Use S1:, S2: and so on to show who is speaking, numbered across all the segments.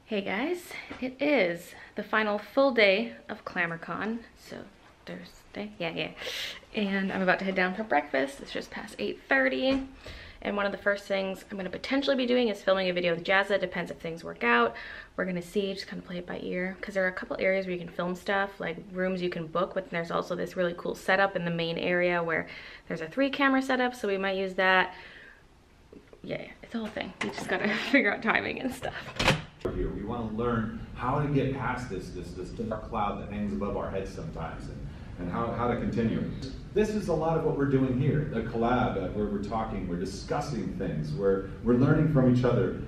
S1: Hey guys, it is the final full day of ClamorCon, so Thursday, yeah. And I'm about to head down for breakfast. It's just past 8:30. And one of the first things I'm gonna potentially be doing is filming a video with Jazza. Depends if things work out. We're gonna see, just kind of play it by ear. Cause there are a couple areas where you can film stuff, like rooms you can book, but there's also this really cool setup in the main area where there's a 3-camera setup, so we might use that. Yeah, it's a whole thing. We just gotta figure out timing and stuff.
S2: Here. We want to learn how to get past this dark cloud that hangs above our heads sometimes, and how to continue. This is a lot of what we're doing here, the collab, where we're talking, we're discussing things, we're learning from each other,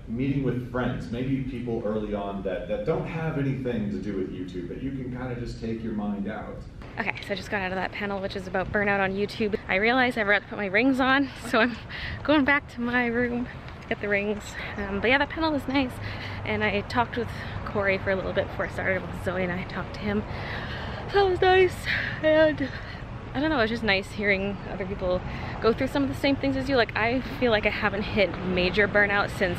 S2: meeting with friends, maybe people early on that don't have anything to do with YouTube, but you can kind of just take your mind out.
S1: Okay, so I just got out of that panel, which is about burnout on YouTube. I realized I forgot to put my rings on, so I'm going back to my room. Get the rings, but yeah, that panel was nice, and I talked with Corey for a little bit before I started with Zoe, and I talked to him. So that was nice, and I don't know, it was just nice hearing other people go through some of the same things as you. Like, I feel like I haven't hit major burnout since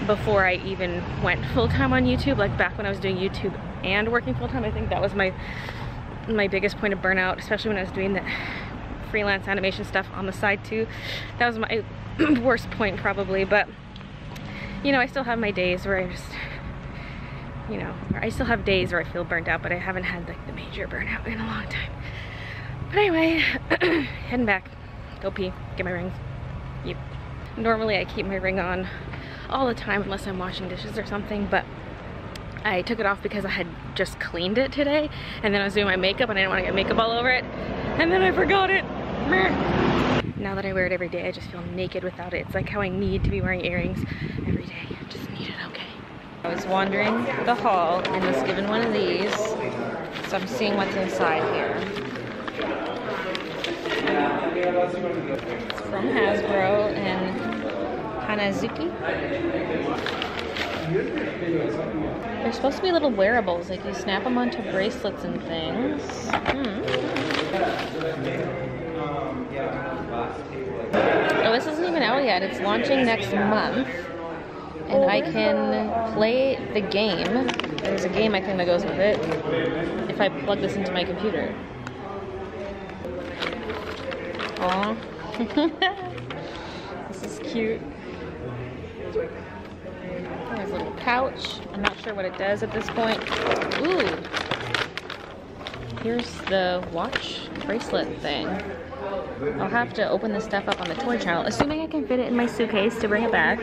S1: before I even went full-time on YouTube. Like back when I was doing YouTube and working full-time, I think that was my biggest point of burnout, especially when I was doing the freelance animation stuff on the side too. That was my worst point probably, but you know, I still have my days where I just, you know, I still have days where I feel burnt out, but I haven't had like the major burnout in a long time. But anyway, heading back, go pee, get my rings. Yep. Normally I keep my ring on all the time unless I'm washing dishes or something, but I took it off because I had just cleaned it today, and then I was doing my makeup and I didn't want to get makeup all over it, and then I forgot it. Now that I wear it every day, I just feel naked without it. It's like how I need to be wearing earrings every day. I just need it, okay. I was wandering the hall and was given one of these, so I'm seeing what's inside here. It's from Hasbro and Hanazuki. They're supposed to be little wearables, like you snap them onto bracelets and things. Oh, this isn't even out yet. It's launching next month. And I can play the game. There's a game I think that goes with it if I plug this into my computer. Aww. This is cute. There's a little pouch. I'm not sure what it does at this point. Ooh. Here's the watch bracelet thing. I'll have to open this stuff up on the toy channel, assuming I can fit it in my suitcase to bring it back.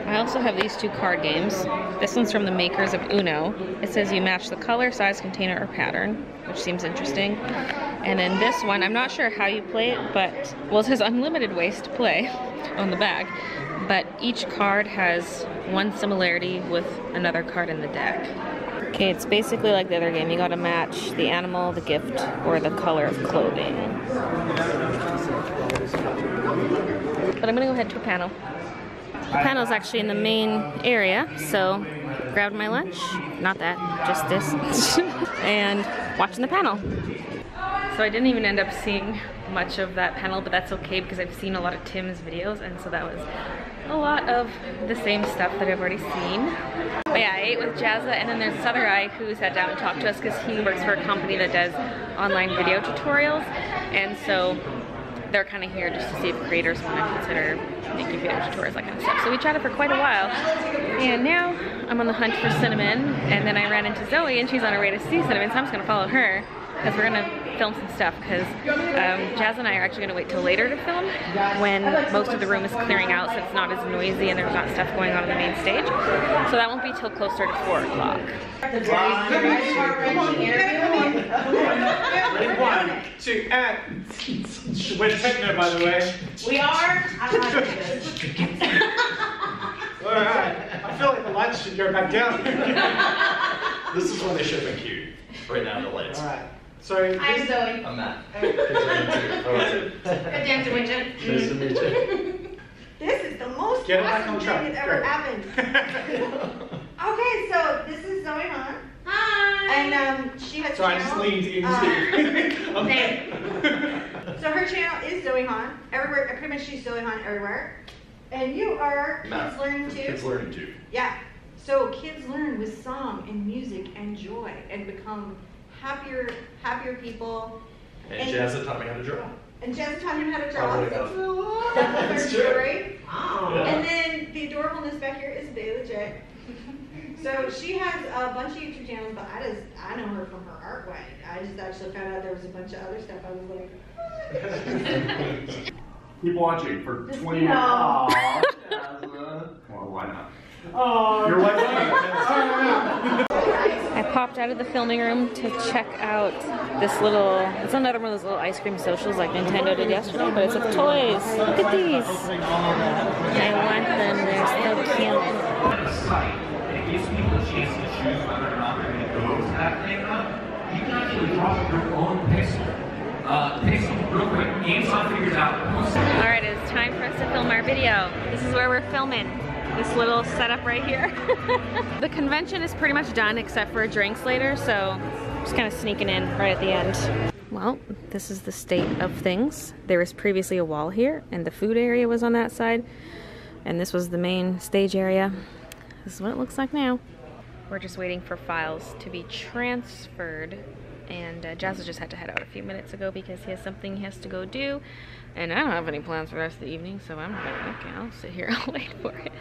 S1: I also have these 2 card games. This one's from the makers of Uno. It says you match the color, size, container, or pattern, which seems interesting. And then this one, I'm not sure how you play it, but, well, it says unlimited ways to play on the back, but each card has one similarity with another card in the deck. Okay, it's basically like the other game. You gotta match the animal, the gift, or the color of clothing. But I'm gonna go head to a panel. The panel is actually in the main area, so grabbed my lunch, not that, just this, and watching the panel. So I didn't even end up seeing much of that panel, but that's okay because I've seen a lot of Tim's videos, and so that was a lot of the same stuff that I've already seen. But yeah, I ate with Jazza, and then there's this other guy who sat down and talked to us because he works for a company that does online video tutorials, and so they're kind of here just to see if creators want to consider making video tutorials, that kind of stuff. So we chatted for quite a while, and now I'm on the hunt for Cinnamon, and then I ran into Zoe, and she's on her way to see Cinnamon, so I'm just gonna follow her because we're gonna film some stuff, because Jazz and I are actually gonna wait till later to film when most of the room is clearing out, so it's not as noisy and there's not stuff going on the main stage. So that won't be till closer to 4 o'clock.
S3: We're techno, by the way.
S4: We are.
S3: Alright. I feel like the lights should go back down.
S5: This is when they should have been cute. Right now, the lights.
S3: Alright. So
S4: I'm Zoe.
S5: I'm Matt.
S4: Good damn to meet you.
S5: Nice to meet you.
S4: This is the most
S3: Get it back on
S4: awesome
S3: track.
S4: thing that's ever happened. Okay, so this is Zoe Han. Hi. And she has
S3: So I just leaned into
S4: okay. So her channel is Zoe Han. Everywhere, pretty much she's Zoe Han everywhere. And you are Kids
S5: Math.
S4: Learn Too?
S5: Kids Learning Too.
S4: Yeah. So kids learn with song and music and joy and become happier people.
S5: And Jazza taught me how to draw.
S4: And Jazza taught him how to draw.
S5: Probably
S4: That's
S5: That's
S4: her
S5: true.
S4: story.
S5: Yeah.
S4: And then the adorableness back here is Baylee J. So she has a bunch of YouTube channels, but I know her from her art way. I just actually found out there was a bunch of other stuff. I was like,
S5: Keep watching for 20
S4: No.
S5: Aw, Jazza. Well, why not?
S3: Oh,
S5: Your wife's
S1: I popped out of the filming room to check out this little, it's another one of those little ice cream socials like Nintendo did yesterday, but it's with toys. Look at these. I want them, they're so cute.
S6: It gives people a chance to choose whether or not they're going to go to that thing or not. You can actually draw your own pixel. Pixel, real quick, Amazon figures out.
S1: Alright, it's time for us to film our video. This is where we're filming. This little setup right here. The convention is pretty much done except for drinks later, so just kind of sneaking in right at the end. Well, this is the state of things. There was previously a wall here, and the food area was on that side, and this was the main stage area. This is what it looks like now. We're just waiting for files to be transferred, and Jazza just had to head out a few minutes ago because he has something he has to go do, and I don't have any plans for the rest of the evening, so I'm gonna, okay, I'll sit here, I'll wait for it.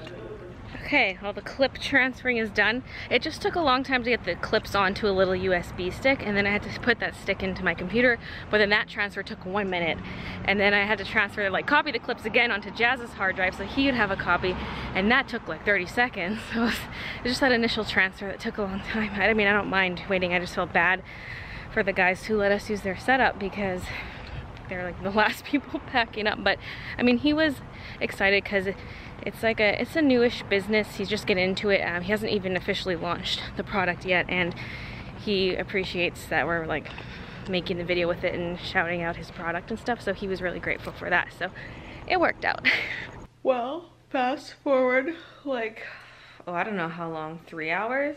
S1: Okay, well, the clip transferring is done. It just took a long time to get the clips onto a little USB stick, and then I had to put that stick into my computer, but then that transfer took 1 minute. And then I had to transfer, like, copy the clips again onto Jazz's hard drive so he would have a copy, and that took like 30 seconds. So it was just that initial transfer that took a long time. I mean, I don't mind waiting, I just felt bad for the guys who let us use their setup because they're like the last people packing up. But I mean, he was excited because it's a newish business. He's just getting into it. He hasn't even officially launched the product yet, and he appreciates that we're like making the video with it and shouting out his product and stuff, so he was really grateful for that, so it worked out. Well, fast forward like, oh, I don't know how long, 3 hours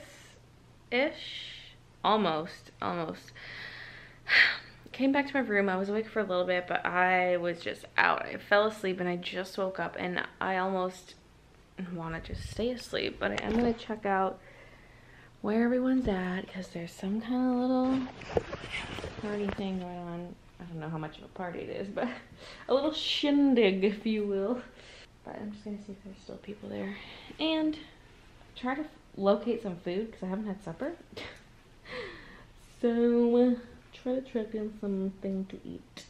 S1: ish, almost. Came back to my room. I was awake for a little bit, but I was just out. I fell asleep and I just woke up, and I almost want to just stay asleep, but I am going to check out where everyone's at because there's some kind of little party thing going on. I don't know how much of a party it is, but a little shindig, if you will. But I'm just going to see if there's still people there and try to locate some food because I haven't had supper. So try to track in something to eat.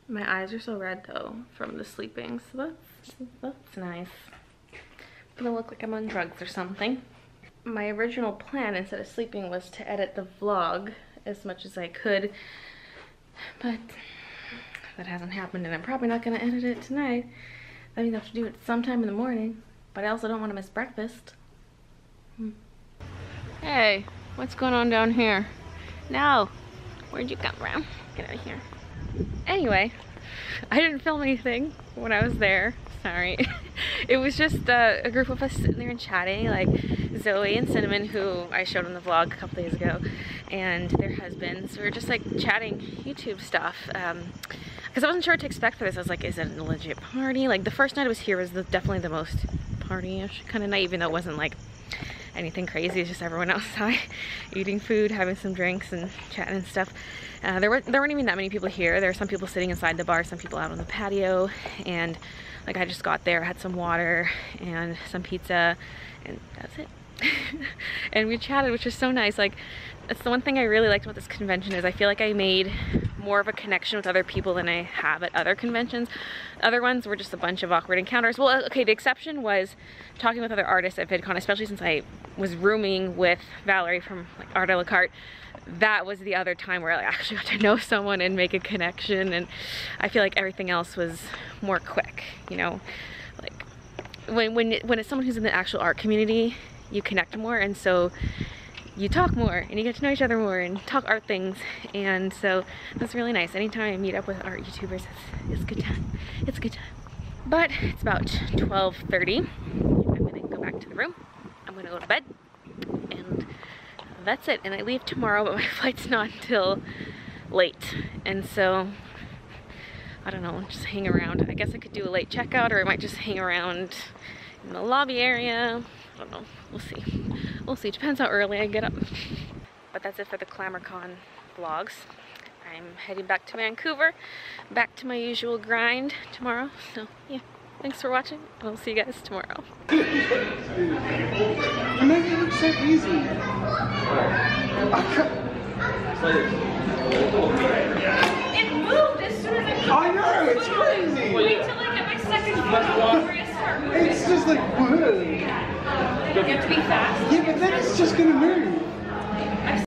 S1: My eyes are so red though from the sleeping, so that's nice. I'm gonna look like I'm on drugs or something. My original plan instead of sleeping was to edit the vlog as much as I could, but that hasn't happened, and I'm probably not gonna edit it tonight. That means I have to do it sometime in the morning, but I also don't want to miss breakfast. Hey, what's going on down here? No, where'd you come from? Get out of here. Anyway, I didn't film anything when I was there. Sorry. It was just a group of us sitting there and chatting, like Zoe and Cinnamon, who I showed in the vlog a couple days ago, and their husbands. We were just like chatting YouTube stuff. Because I wasn't sure what to expect for this. I was like, is it a legit party? Like the first night I was here was definitely the most party-ish kind of night, even though it wasn't like anything crazy. It's just everyone outside eating food, having some drinks and chatting and stuff. There weren't even that many people here. There were some people sitting inside the bar, some people out on the patio, and like I just got there, had some water and some pizza, and that's it. And we chatted, which was so nice. Like, that's the one thing I really liked about this convention is I feel like I made more of a connection with other people than I have at other conventions. Other ones were just a bunch of awkward encounters. Well, okay, the exception was talking with other artists at VidCon, especially since I was rooming with Valerie from like Art a la Carte. That was the other time where I actually got to know someone and make a connection, and I feel like everything else was more quick, you know? Like, when it's someone who's in the actual art community, you connect more, and so you talk more and you get to know each other more and talk art things, and so that's really nice. Anytime I meet up with art YouTubers, it's a good time. It's a good time. But it's about 12:30. I'm gonna go back to the room. I'm gonna go to bed, and that's it. And I leave tomorrow, but my flight's not until late, and so I don't know, just hang around. I guess I could do a late checkout, or I might just hang around in the lobby area. I don't know, we'll see. We'll see, depends how early I get up. But that's it for the ClamorCon vlogs. I'm heading back to Vancouver, back to my usual grind tomorrow. So yeah, thanks for watching, and I'll see you guys tomorrow.
S3: You make it look so easy.
S1: It moved as soon as I
S3: I know, it's crazy.
S1: Wait till I get my second foot before you start moving.
S3: It's just like, whoa.
S1: You have to be fast.
S3: Yeah, but then it's just gonna move.